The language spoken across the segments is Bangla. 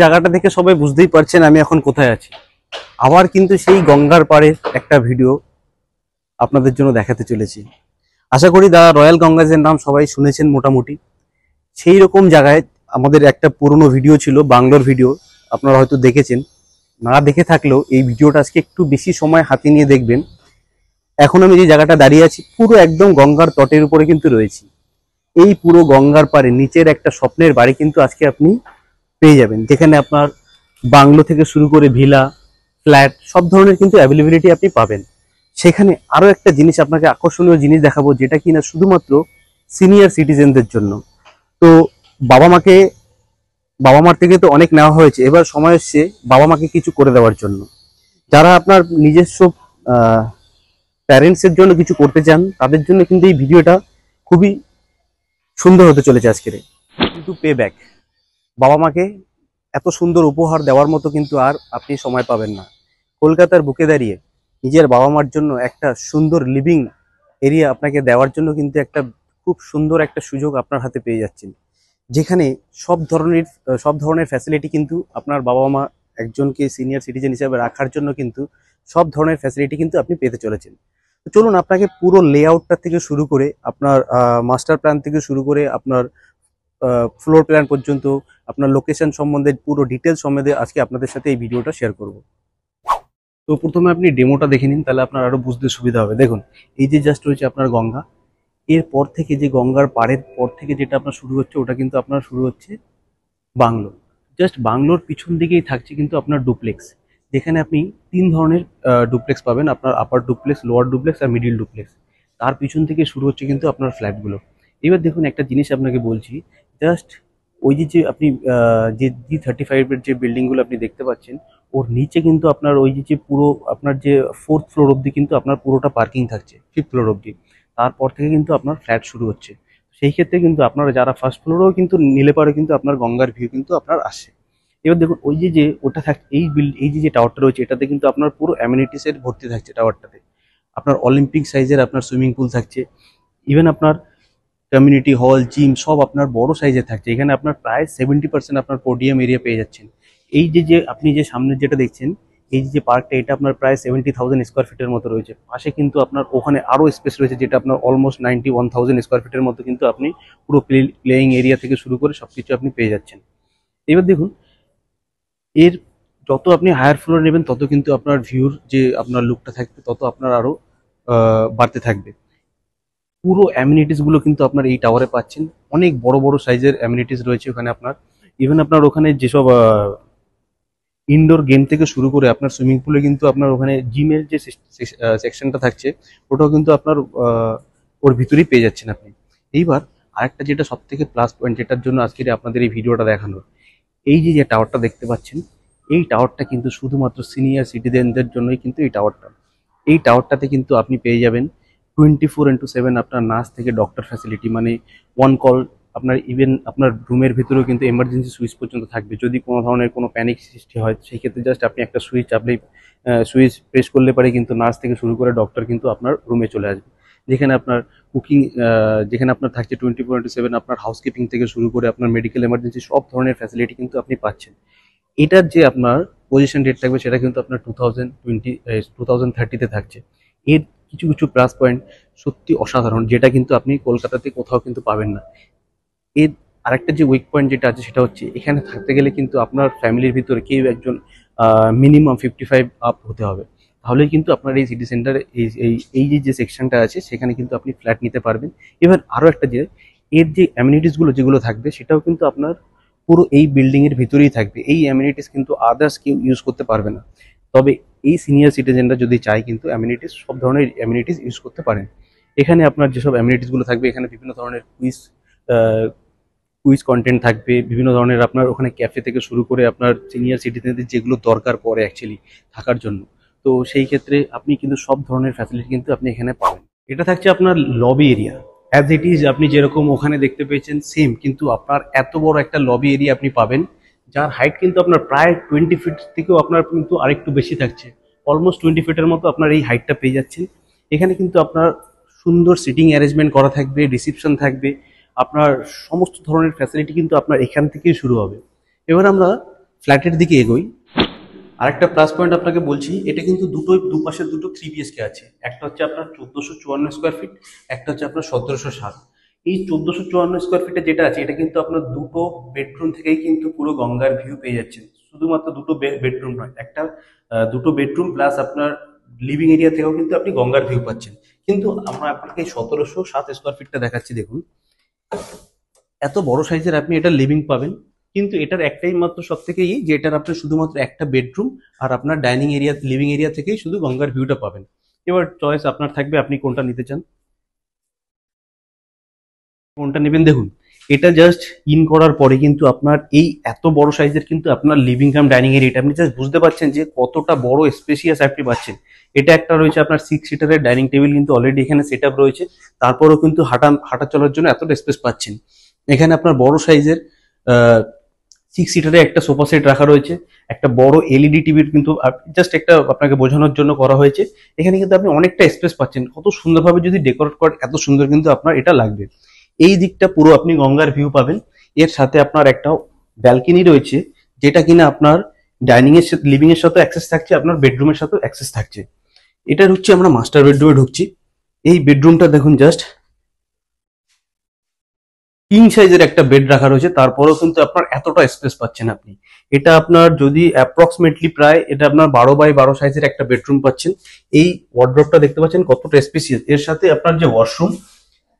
জায়গাটা দেখে সবাই বুঝতেই পারছেন আমি এখন কোথায় আছি। আবার কিন্তু সেই গঙ্গার পাড়ের একটা ভিডিও আপনাদের জন্য দেখাতে চলেছি। আশা করি দা রয়্যাল গঙ্গাজের নাম সবাই শুনেছেন মোটামুটি। সেই রকম জায়গায় আমাদের একটা পুরনো ভিডিও ছিল, বাংলোর ভিডিও, আপনারা হয়তো দেখেছেন। না দেখে থাকলেও এই ভিডিওটা আজকে একটু বেশি সময় হাতে নিয়ে দেখবেন। এখন আমি যে জায়গাটা দাঁড়িয়ে আছি পুরো একদম গঙ্গার তটের উপরে কিন্তু রয়েছি। এই পুরো গঙ্গার পাড়ে নিচের একটা স্বপ্নের বাড়ি কিন্তু আজকে আপনি পেয়ে যাবেন, যেখানে আপনার বাংলো থেকে শুরু করে ভিলা, ফ্ল্যাট সব ধরনের কিন্তু অ্যাভেলেবিলিটি আপনি পাবেন। সেখানে আরো একটা জিনিস আপনাকে আকর্ষণীয় জিনিস দেখাবো, যেটা কিনা শুধুমাত্র সিনিয়র সিটিজেনদের জন্য। তো বাবা মাকে বাবা মার থেকে তো অনেক নেওয়া হয়েছে, এবার সময় এসছে বাবা মাকে কিছু করে দেওয়ার জন্য। যারা আপনার নিজস্ব প্যারেন্টসের জন্য কিছু করতে চান তাদের জন্য কিন্তু এই ভিডিওটা খুবই সুন্দর হতে চলেছে আজকের। কিন্তু পে ব্যাক, বাবা মাকে এত সুন্দর উপহার দেওয়ার মতো কিন্তু আর আপনি সময় পাবেন না। কলকাতার বুকে দাঁড়িয়ে নিজের বাবা মার জন্য একটা সুন্দর লিভিং এরিয়া আপনাকে দেওয়ার জন্য কিন্তু একটা খুব সুন্দর একটা সুযোগ আপনার হাতে পেয়ে যাচ্ছেন, যেখানে সব ধরনের ফ্যাসিলিটি কিন্তু আপনার বাবা মা একজনকে সিনিয়র সিটিজেন হিসেবে রাখার জন্য কিন্তু সব ধরনের ফ্যাসিলিটি কিন্তু আপনি পেতে চলেছেন। তো চলুন আপনাকে পুরো লেআউটটা থেকে শুরু করে আপনার মাস্টার প্ল্যান থেকে শুরু করে আপনার ফ্লোর প্ল্যান পর্যন্ত, আপনার লোকেশন সম্বন্ধে পুরো ডিটেলস সম্বন্ধে আজকে আপনাদের সাথে এই ভিডিওটা শেয়ার করব। তো প্রথমে আপনি ডেমোটা দেখে নিন, তাহলে আপনার আরো বুঝতে সুবিধা হবে। দেখুন, এই যে জাস্ট রয়েছে আপনার গঙ্গা, এরপর থেকে যে গঙ্গার পাড়ের পর থেকে যেটা আপনার শুরু হচ্ছে ওটা কিন্তু আপনার শুরু হচ্ছে বাংলো। জাস্ট বাংলোর পিছন দিকেই থাকছে কিন্তু আপনার ডুপ্লেক্স, যেখানে আপনি তিন ধরনের ডুপ্লেক্স পাবেন, আপনার আপার ডুপ্লেক্স, লোয়ার ডুপ্লেক্স আর মিডিল ডুপ্লেক্স। তার পিছন থেকে শুরু হচ্ছে কিন্তু আপনার ফ্ল্যাটগুলো। এবার দেখুন একটা জিনিস আপনাকে বলছি, জাস্ট ওই যে আপনি যে G35-এর যে বিল্ডিংগুলো আপনি দেখতে পাচ্ছেন, ওর নিচে কিন্তু আপনার ওই যে পুরো আপনার যে 4th ফ্লোর অবধি কিন্তু আপনার পুরোটা পার্কিং থাকছে, 5th ফ্লোর অবধি। তারপর থেকে কিন্তু আপনার ফ্ল্যাট শুরু হচ্ছে। সেই ক্ষেত্রে কিন্তু আপনারা যারা ফার্স্ট ফ্লোরেও কিন্তু নিলে পারে কিন্তু আপনার গঙ্গার ভিউ কিন্তু আপনার আসে। এবার দেখুন ওই যে ওটা থাক এই যে টাওয়ারটা রয়েছে, এটাতে কিন্তু আপনার পুরো অ্যামিনিটিসের ভর্তি থাকছে টাওয়ারটাতে। আপনার অলিম্পিক সাইজের আপনার সুইমিং পুল থাকছে, ইভেন আপনার কমিউনিটি হল, জিম সব আপনার বড় সাইজের থাকছে। এখানে আপনার প্রায় 70% আপনার পোডিয়াম এরিয়া পেয়ে যাচ্ছেন। এই যে আপনি যে সামনে যেটা দেখছেন, এই যে পার্কটা, এটা আপনার প্রায় 70,000 স্কোয়ার ফিটের মতো রয়েছে। পাশে কিন্তু আপনার ওখানে আরো স্পেস রয়েছে, যেটা আপনার অলমোস্ট 91,000 স্কোয়ার ফিটের মতো কিন্তু আপনি পুরো প্লেয়িং এরিয়া থেকে শুরু করে সবকিছু আপনি পেয়ে যাচ্ছেন। এবার দেখুন, এর যত আপনি হায়ার ফ্লোর নেবেন তত কিন্তু আপনার ভিউর যে আপনার লুকটা থাকবে তত আপনার আরো বাড়তে থাকবে। পুরো অ্যামিনিটিস গুলো কিন্তু আপনার এই টাওয়ারে পাচ্ছেন। অনেক বড় বড় সাইজের অ্যামিনিটিস রয়েছে ওখানে আপনার। ইভেন আপনার ওখানে যেসব ইনডোর গেম থেকে শুরু করে আপনার সুইমিং পুলে কিন্তু আপনার ওখানে জিমের যে সেকশনটা থাকছে ওটাও কিন্তু আপনার ওর ভিতরেই পেয়ে যাচ্ছেন আপনি। এইবার আরেকটা যেটা সব থেকে প্লাস পয়েন্ট, যেটার জন্য আজকের আপনাদের এই ভিডিওটা দেখানোর, এই যে টাওয়ারটা দেখতে পাচ্ছেন, এই টাওয়ারটা কিন্তু শুধুমাত্র সিনিয়র সিটিজেনদের জন্যই কিন্তু এই টাওয়ারটাতে কিন্তু আপনি পেয়ে যাবেন 24x7 আপনার নার্স থেকে ডক্টর ফ্যাসিলিটি, মানে ওয়ান কল। আপনার ইভেন আপনার রুমের ভিতরেও কিন্তু এমার্জেন্সি সুইচ পর্যন্ত থাকবে। যদি কোনো ধরনের কোনো প্যানিক সৃষ্টি হয় সেই ক্ষেত্রে জাস্ট আপনি একটা সুইচ সুইচ প্রেস করলে পারে কিন্তু নার্স থেকে শুরু করে ডক্টর কিন্তু আপনার রুমে চলে আসবে। যেখানে আপনার কুকিং, যেখানে আপনার থাকছে 24x7 আপনার হাউসকিপিং থেকে শুরু করে আপনার মেডিকেল এমার্জেন্সি সব ধরনের ফ্যাসিলিটি কিন্তু আপনি পাচ্ছেন। এটার যে আপনার পজিশন ডেট থাকবে সেটা কিন্তু আপনার 2030-তে থাকছে। এর কিছু কিছু প্লাস পয়েন্ট সত্যি অসাধারণ, যেটা কিন্তু আপনি কলকাতাতে কোথাও কিন্তু পাবেন না। এর আরেকটা যে উইক পয়েন্ট যেটা আছে সেটা হচ্ছে, এখানে থাকতে গেলে কিন্তু আপনার ফ্যামিলির ভিতরে কেউ একজন মিনিমাম 55 আপ হতে হবে, তাহলেই কিন্তু আপনার এই সিটি সেন্টারে এই যে সেকশনটা আছে সেখানে কিন্তু আপনি ফ্ল্যাট নিতে পারবেন। এবার আরও একটা যে এর যে অ্যামিনিটিসগুলো যেগুলো থাকবে সেটাও কিন্তু আপনার পুরো এই বিল্ডিং এর ভিতরেই থাকবে। এই অ্যামিনিটিস কিন্তু আদার্স কেউ ইউজ করতে পারবে না। তবে এই সিনিয়র সিটিজেনরা যদি চায় কিন্তু অ্যামিনিটিস, সব ধরনের অ্যামিনিটিস ইউজ করতে পারেন। এখানে আপনার যেসব অ্যামিনিটিস গুলো থাকবে, এখানে বিভিন্ন ধরনের কুইজ কন্টেন্ট থাকবে, বিভিন্ন ধরনের আপনার ওখানে ক্যাফে থেকে শুরু করে আপনার সিনিয়র সিটিজেনদের যেগুলো দরকার পড়ে অ্যাকচুয়ালি থাকার জন্য, তো সেই ক্ষেত্রে আপনি কিন্তু সব ধরনের ফ্যাসিলিটি কিন্তু আপনি এখানে পাবেন। এটা থাকছে আপনার lobby area, as it is আপনি যেরকম ওখানে দেখতে পেয়েছেন সেম, কিন্তু আপনার এত বড় একটা লবি এরিয়া আপনি পাবেন, যার হাইট কিন্তু আপনার প্রায় 20 ফিট থেকেও আপনার কিন্তু আরেকটু বেশি থাকছে। অলমোস্ট 20 ফিটের মতো আপনার এই হাইটটা পেয়ে যাচ্ছেন। এখানে কিন্তু আপনার সুন্দর সিটিং অ্যারেঞ্জমেন্ট করা থাকবে, রিসিপশন থাকবে, আপনার সমস্ত ধরনের ফ্যাসিলিটি কিন্তু আপনার এখান থেকেই শুরু হবে। এবার আমরা ফ্ল্যাটের দিকে এগোই, আরেকটা প্লাস পয়েন্ট আপনাকে বলছি, এটা কিন্তু দুপাশে দুটো 3 BHK আছে। একটা হচ্ছে আপনার 1454 স্কোয়ার ফিট, একটা হচ্ছে আপনার 1707। এই 1454 স্কোয়ার ফিটে যেটা আছে এটা কিন্তু আপনার দুটো বেডরুম থেকেই কিন্তু পুরো গঙ্গার ভিউ পেয়ে যাচ্ছেন। শুধুমাত্র দুটো বেডরুম নয়, একটা দুটো বেডরুম প্লাস আপনার লিভিং এরিয়া থেকেও কিন্তু আপনি গঙ্গার ভিউ পাচ্ছেন। কিন্তু আমরা আপনাকে এই 1707 স্কোয়ার ফিটটা দেখাচ্ছি, দেখুন এত বড় সাইজের আপনি এটা লিভিং পাবেন। কিন্তু এটার একটাই মাত্র সব থেকে যে এটার আপনার শুধুমাত্র একটা বেডরুম আর আপনার ডাইনিং এরিয়া লিভিং এরিয়া থেকেই শুধু গঙ্গার ভিউটা পাবেন। এবার চয়েস আপনার থাকবে আপনি কোনটা নিতে চান, কোনটা নেবেন। দেখুন এটা জাস্ট ইন করার পরে কিন্তু আপনার এই এত বড় সাইজের কিন্তু আপনার লিভিং কাম ডাইনিং এরিয়াটা আপনি জাস্ট বুঝতে পারছেন যে কতটা বড় স্পেসিয়াস আপনি পাচ্ছেন। এটা একটা রয়েছে আপনার 6 সিটারের ডাইনিং টেবিল কিন্তু অলরেডি এখানে সেট আপ রয়েছে, তারপরেও কিন্তু হাঁটা চলার জন্য এতটা স্পেস পাচ্ছেন। এখানে আপনার বড় সাইজের 6 সিটারে একটা সোফা সেট রাখা রয়েছে, একটা বড় এলইডি টিভির কিন্তু জাস্ট একটা আপনাকে বোঝানোর জন্য করা হয়েছে। এখানে কিন্তু আপনি অনেকটা স্পেস পাচ্ছেন, কত সুন্দরভাবে যদি ডেকোরেট করেন এত সুন্দর কিন্তু আপনার এটা লাগবে। এই দিকটা পুরো আপনি গঙ্গার ভিউ পাবেন। এর সাথে আপনার একটা ব্যালকনি রয়েছে, যেটা কিনা আপনার ডাইনিং এর লিভিং এর সাথে অ্যাক্সেস থাকছে, আপনার বেডরুমের সাথে অ্যাক্সেস থাকছে। এটা হচ্ছে আমরা মাস্টার বেডরুমে ঢুকছি। এই বেডরুমটা দেখুন, জাস্ট কিং সাইজের একটা বেড রাখা রয়েছে, তারপরেও কিন্তু আপনার এতটা স্পেস পাচ্ছেন আপনি। এটা আপনার যদি অ্যাপ্রক্সিমেটলি প্রায় এটা আপনার 12x12 সাইজের একটা বেডরুম পাচ্ছেন। এই ওয়ার্ডরোবটা দেখতে পাচ্ছেন কতটা স্পেসিয়াস। এর সাথে আপনার যে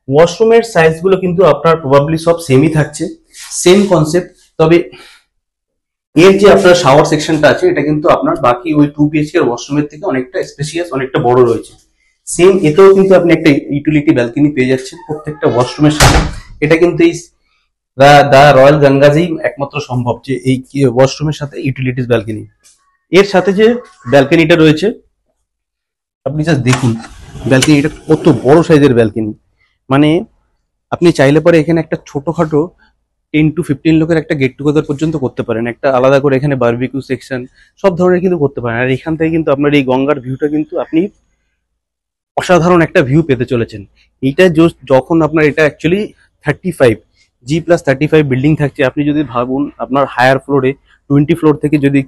ওয়াশরুমের সাইজগুলো কিন্তু আপনার প্রবাবলি সব সেমই থাকছে, সেম কনসেপ্ট। তবে এর যে আপনার শাওয়ার সেকশনটা আছে এটা কিন্তু আপনার বাকি ওই 2 BHK এর ওয়াশরুমের থেকে অনেকটা স্পেসিয়াস, অনেকটা বড় রয়েছে। সেম এতেও কিন্তু আপনি একটা ইউটিলিটি ব্যালকনি পেয়ে যাচ্ছেন প্রত্যেকটা ওয়াশরুমের সাথে। এটা কিন্তু এই দা রয়্যাল গঙ্গাজেই একমাত্র সম্ভব যে এই ওয়াশরুমের সাথে ইউটিলিটিস ব্যালকনি। এর সাথে যে ব্যালকনিটা রয়েছে আপনি জাস্ট দেখুন, ব্যালকনিটা কত বড় সাইজের ব্যালকনি। মানে আপনি চাইলে পরে এখানে একটা ছোটখাটো 10 to 15 লোকের একটা গেট টুগেদার পর্যন্ত করতে পারেন, একটা আলাদা করে এখানে বারবিকিউ সেকশন সব ধরনের কিন্তু করতে পারেন। আর এখান থেকে কিন্তু আপনার এই গঙ্গার ভিউটা কিন্তু আপনি অসাধারণ একটা ভিউ পেতে চলেছেন। এইটা যখন আপনার এটা অ্যাকচুয়ালি 35 G+35 বিল্ডিং থাকছে। আপনি যদি ভাবুন আপনার হায়ার ফ্লোরে 20 ফ্লোর থেকে যদি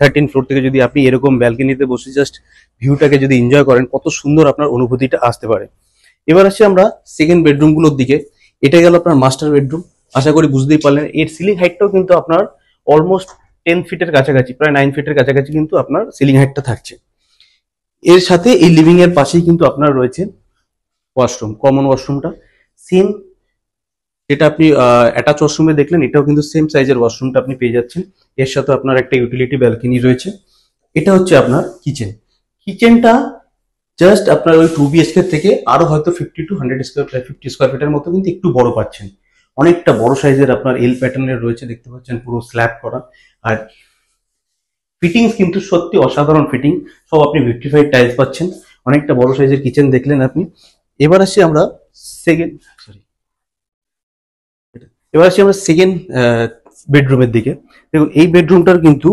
13 ফ্লোর থেকে যদি আপনি এরকম ব্যালকনিতে বসে জাস্ট ভিউটাকে যদি এনজয় করেন, কত সুন্দর আপনার অনুভূতিটা আসতে পারে। এবার আসছি আমরা সেকেন্ড বেডরুমগুলোর দিকে। এটা গেল আপনার মাস্টার বেডরুম। আশা করি বুঝতেই পারলেন এর সিলিং হাইটটাও কিন্তু আপনার অলমোস্ট 10 ফিটের কাছাকাছি, প্রায় 9 ফিটের কাছাকাছি কিন্তু আপনার সিলিং হাইটটা থাকছে। এর সাথে এই লিভিং এর পাশেই কিন্তু আপনার রয়েছে ওয়াশরুম, কমন ওয়াশরুমটা সেম যেটা আপনি অ্যাটাচ ওয়াশরুমে দেখলেন, এটাও কিন্তু সেম সাইজের ওয়াশরুমটা আপনি পেয়ে যাচ্ছেন। এর সাথে আপনার একটা ইউটিলিটি ব্যালকনি রয়েছে। এটা হচ্ছে আপনার কিচেনটা জাস্ট আপনার ওই 2 BHK থেকে আরো হয়তো 50 to 100 স্কোয়ার ফিটের মতো কিন্তু একটু বড় পাচ্ছেন। অনেকটা বড় সাইজের আপনার এল প্যাটার্নের রয়েছে, দেখতে পাচ্ছেন পুরো স্ল্যাব করা। আর ফিটিংস কিন্তু সত্যি অসাধারণ ফিটিং, সব আপনি ভিট্রিফাইড টাইলস পাচ্ছেন। অনেকটা বড় সাইজের কিচেন দেখলেন আপনি। এবার আসি আমরা সেকেন্ড বেডরুমের দিকে। দেখুন এই বেডরুমটার কিন্তু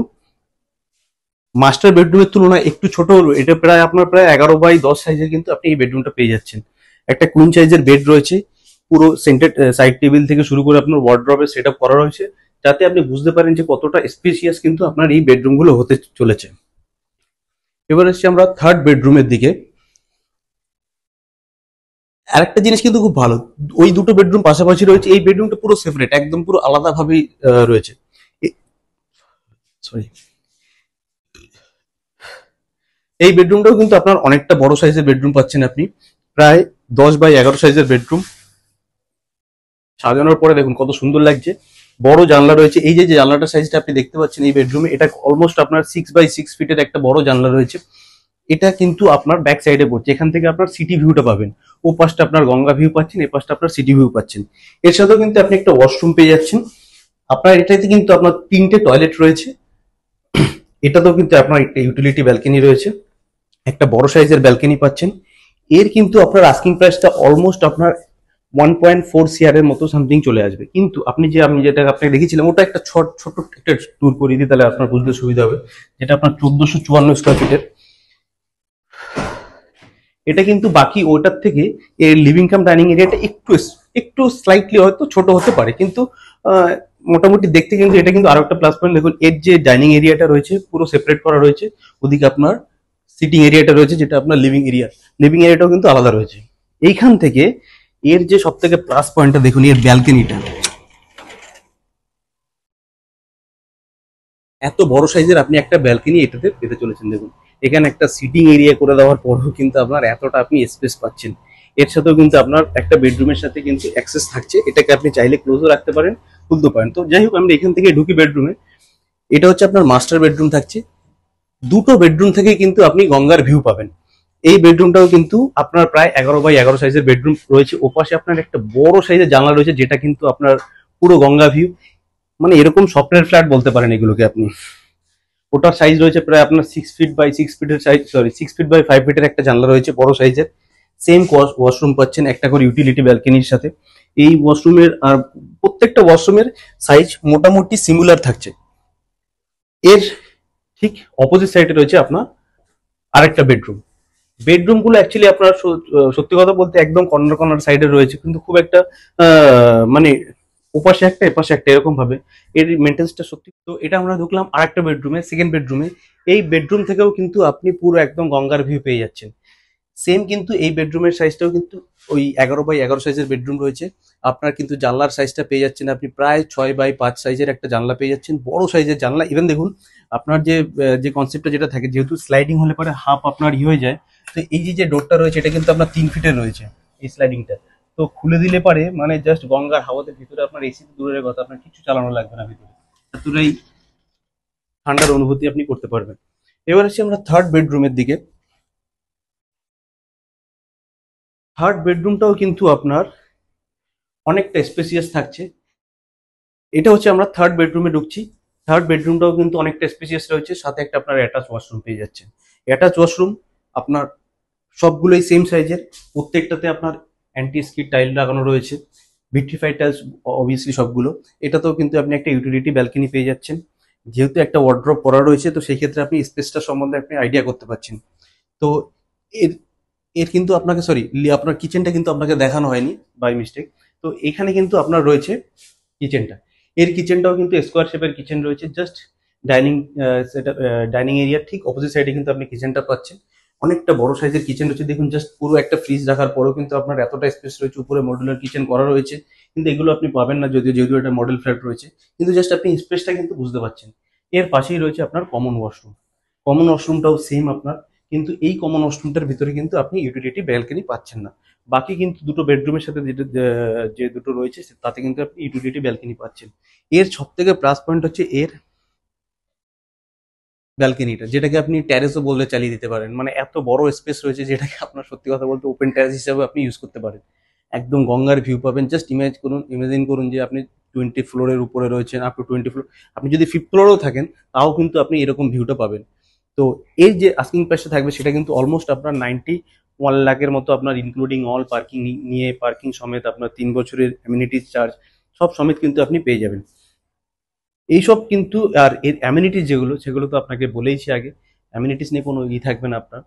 মাস্টার বেডরুমের তুলনায় একটু ছোট হলো। এটা প্রায় আপনার প্রায় 11x10 সাইজের কিন্তু আপনি এই বেডরুমটা পেয়ে যাচ্ছেন। একটা কুইন সাইজের বেড রয়েছে, পুরো সেন্টার সাইড টেবিল থেকে শুরু করে আপনার ওয়ার্ডরোবের সেট আপ করা রয়েছে, যাতে আপনি বুঝতে পারেন যে কতটা স্পেসিয়াস কিন্তু আপনার এই বেডরুমগুলো হতে চলেছে। এবার আসছি আমরা থার্ড বেডরুমের দিকে। আরেকটা জিনিস কিন্তু খুব ভালো, ওই দুটো বেডরুম পাশাপাশি রয়েছে, এই বেডরুমটা পুরো সেপারেট, একদম পুরো আলাদাভাবেই রয়েছে। সরি, এই বেডরুমটাও কিন্তু আপনার অনেকটা বড় সাইজের বেডরুম পাচ্ছেন আপনি, প্রায় 10x11 সাইজের বেডরুম। সাজানোর পরে দেখুন কত সুন্দর লাগছে। বড় জানলা রয়েছে, এই যে জানলাটার সাইজটা আপনি দেখতে পাচ্ছেন এই বেডরুমে, এটা অলমোস্ট আপনার 6x6 ফিটের একটা বড় জানলা রয়েছে। এটা কিন্তু আপনার ব্যাক সাইডে পড়ছে, এখান থেকে আপনার সিটি ভিউটা পাবেন। ও পাশটা আপনার গঙ্গা ভিউ পাচ্ছেন, এই পাশটা আপনার সিটি ভিউ পাচ্ছেন। এর সাথেও কিন্তু আপনি একটা ওয়াশরুম পেয়ে যাচ্ছেন। আপনার এটাতে কিন্তু আপনার 3টে টয়লেট রয়েছে। এটাতেও কিন্তু আপনার একটা ইউটিলিটি ব্যালকনি রয়েছে, একটা বড় সাইজের ব্যালকনি পাচ্ছেন। এর কিন্তু আপনার আস্কিং প্রাইসটা অলমোস্ট আপনার 1.4 CR এর মতো সামথিং চলে আসবে। কিন্তু আমি যেটা আপনাকে দেখিয়েছিলাম ওটা একটা ছোট একটা ট্যুর করে দিই, তাহলে আপনার বুঝতে সুবিধা হবে। যেটা আপনার 1454 স্কোয়ার ফিটের, এটা কিন্তু বাকি ওটার থেকে এর লিভিং কাম ডাইনিং এরিয়াটা একটু স্লাইটলি হয়তো ছোট হতে পারে, কিন্তু মোটামুটি দেখতে কিন্তু এটা কিন্তু আরো একটা প্লাস পয়েন্ট। দেখুন এর যে ডাইনিং এরিয়াটা রয়েছে পুরো সেপারেট করা রয়েছে, ওদিকে আপনার সিটিং এরিয়াটা রয়েছে যেটা আপনার লিভিং এরিয়া, লিভিং এরিয়াটাও কিন্তু আলাদা রয়েছে। এইখান থেকে এর যে সব থেকে প্লাস পয়েন্টটা দেখুন, এর ব্যালকনিটা এত বড় সাইজের আপনি একটা ব্যালকনি এটাতে পেতে চলেছেন। দেখুন এখানে একটা সিটিং এরিয়া করে দেওয়ার পরেও কিন্তু আপনার এতটা আপনি স্পেস পাচ্ছেন। এর সাথেও কিন্তু আপনার একটা বেডরুমের সাথে কিন্তু অ্যাক্সেস থাকছে, এটাকে আপনি চাইলে ক্লোজও রাখতে পারেন, খুলতে পারেন। তো যাই হোক আমরা এখান থেকে ঢুকি বেডরুমে। এটা হচ্ছে আপনার মাস্টার বেডরুম থাকছে। দুটো বেডরুম থেকে কিন্তু আপনি গঙ্গার ভিউ পাবেন। এই বেডরুমটাও কিন্তু আপনার প্রায় 11 বাই 11 সাইজের বেডরুম রয়েছে। ওপাশে আপনার একটা বড় সাইজের জানলা রয়েছে যেটা কিন্তু আপনার পুরো গঙ্গা ভিউ, মানে এরকম স্বপ্নের ফ্ল্যাট বলতে পারেন এগুলোকে আপনি। ওটার সাইজ রয়েছে প্রায় আপনার 6 ফিট বাই 6 ফিটের সাইজ, সরি 6 ফিট বাই 5 ফিটের একটা জানলা রয়েছে বড় সাইজের। সেম ওয়াশরুম পাচ্ছেন একটা করে ইউটিলিটি ব্যালকনির সাথে। এই ওয়াশরুমের আর প্রত্যেকটা ওয়াশরুমের সাইজ মোটামুটি সিমিলার থাকছে। এর ঠিক অপোজিট সাইডে রয়েছে আপনার আরেকটা বেডরুম। বেডরুম গুলো অ্যাকচুয়ালি আপনার সত্যি কথা বলতে একদম কর্নার কর্নার সাইডে রয়েছে, কিন্তু খুব একটা মানে ওপাশে একটা এপাশে একটা এরকম ভাবে এর মেনটেন্সটা সত্যি। তো এটা আমরা ঢুকলাম আরেকটা বেডরুমে, সেকেন্ড বেডরুমে। এই বেডরুম থেকেও কিন্তু আপনি পুরো একদম গঙ্গার ভিউ পেয়ে যাচ্ছেন। সেম কিন্তু এই বেডরুমের সাইজটাও কিন্তু ওই 11 বাই 11 সাইজের বেডরুম রয়েছে। আপনার কিন্তু জানলার সাইজটা পেয়ে যাচ্ছেন আপনি প্রায় 6 বাই 5 সাইজের একটা জানলা পেয়ে যাচ্ছেন, বড় সাইজের জানলা। ইভেন দেখুন আপনার যে কনসেপ্টটা যেটা থাকে, যেহেতু স্লাইডিং হলে পরে হাফ আপনার হয়ে যায়, তো এই যে ডোরটা রয়েছে এটা কিন্তু আপনার 3 ফিটের রয়েছে এই স্লাইডিংটা। তো খুলে দিলে পারে মানে জাস্ট গঙ্গার হাওয়াতে ভিতরে আপনার এসি দূরের কথা, আপনার কিছু চালানো লাগবে না ভিতরে, এতটাই ঠান্ডার অনুভূতি আপনি করতে পারবেন। এবার আসছি আমরা থার্ড বেডরুমের দিকে। থার্ড বেডরুমটাও কিন্তু আপনার অনেকটা স্পেসিয়াস থাকছে। এটা হচ্ছে আমরা থার্ড বেডরুমে ঢুকছি। থার্ড বেডরুমটাও কিন্তু অনেকটা স্পেসিয়াস রয়েছে, সাথে একটা আপনার অ্যাটাচ ওয়াশরুম পেয়ে যাচ্ছেন। অ্যাটাচ ওয়াশরুম আপনার সবগুলোই সেম সাইজের, প্রত্যেকটাতে আপনার অ্যান্টি স্কিড টাইল লাগানো রয়েছে, ভিট্রিফাইড টাইলস অবভিয়াসলি সবগুলো। এটাতেও কিন্তু আপনি একটা ইউটিলিটি ব্যালকনি পেয়ে যাচ্ছেন। যেহেতু একটা ওয়ার্ড্রপ করা রয়েছে তো সেই ক্ষেত্রে আপনি স্পেসটা সম্বন্ধে আপনি আইডিয়া করতে পারছেন। তো এর এর কিন্তু আপনাকে সরি আপনার কিচেনটা কিন্তু আপনাকে দেখানো হয়নি বাই মিস্টেক। তো এখানে কিন্তু আপনার রয়েছে কিচেনটা। এর কিচেনটাও কিন্তু স্কোয়ার শেপের কিচেন রয়েছে, জাস্ট ডাইনিং সেটা ডাইনিং এরিয়ার ঠিক অপোজিট সাইডে কিন্তু আপনি কিচেনটা পাচ্ছেন। অনেকটা বড় সাইজের কিচেন রয়েছে, দেখুন জাস্ট পুরো একটা ফ্রিজ রাখার পরেও কিন্তু আপনার এতটা স্পেস রয়েছে। উপরে মডুলার কিচেন করা রয়েছে, কিন্তু এগুলো আপনি পাবেন না যদিও, যেহেতু এটা মডেল ফ্ল্যাট রয়েছে। কিন্তু জাস্ট আপনি স্পেসটা কিন্তু বুঝতে পারছেন। এর পাশেই রয়েছে আপনার কমন ওয়াশরুম। কমন ওয়াশরুমটাও সেম আপনার, কিন্তু এই কমন ওয়াশরুমটার ভিতরে কিন্তু আপনি ইউটিলিটি ব্যালকনি পাচ্ছেন না। বাকি কিন্তু দুটো বেডরুমের সাথে যে দুটো রয়েছে তাতে কিন্তু আপনি ইউটিলিটি ব্যালকনি পাচ্ছেন। এর সব থেকে প্লাস পয়েন্ট হচ্ছে এর ব্যালকনিটা, যেটাকে আপনি ট্যারেসও বললে চালিয়ে দিতে পারেন। মানে এত বড় স্পেস রয়েছে যেটাকে আপনার সত্যি কথা বলতে ওপেন ট্যারেস হিসাবে আপনি ইউজ করতে পারেন। একদম গঙ্গার ভিউ পাবেন। জাস্ট ইমাজিন করুন যে আপনি 20 ফ্লোরের উপরে রয়েছেন, আপ টু 20 ফ্লোর। আপনি যদি 5th ফ্লোরেও থাকেন তাও কিন্তু আপনি এরকম ভিউটা পাবেন। তো এর যে আস্কিং প্রাইসটা থাকবে সেটা কিন্তু অলমোস্ট আপনার 91 লাখের মতো, আপনার ইনক্লুডিং অল পার্কিং নিয়ে, পার্কিং সমেত আপনার 3 বছরের অ্যামিনিটিস চার্জ সব সমেত কিন্তু আপনি পেয়ে যাবেন এইসব কিন্তু। আর এর অ্যামিনিটিস যেগুলো সেগুলো তো আপনাকে বলেইছি আগে, অ্যামিনিটিস নিয়ে কোনো থাকবে না আপনার।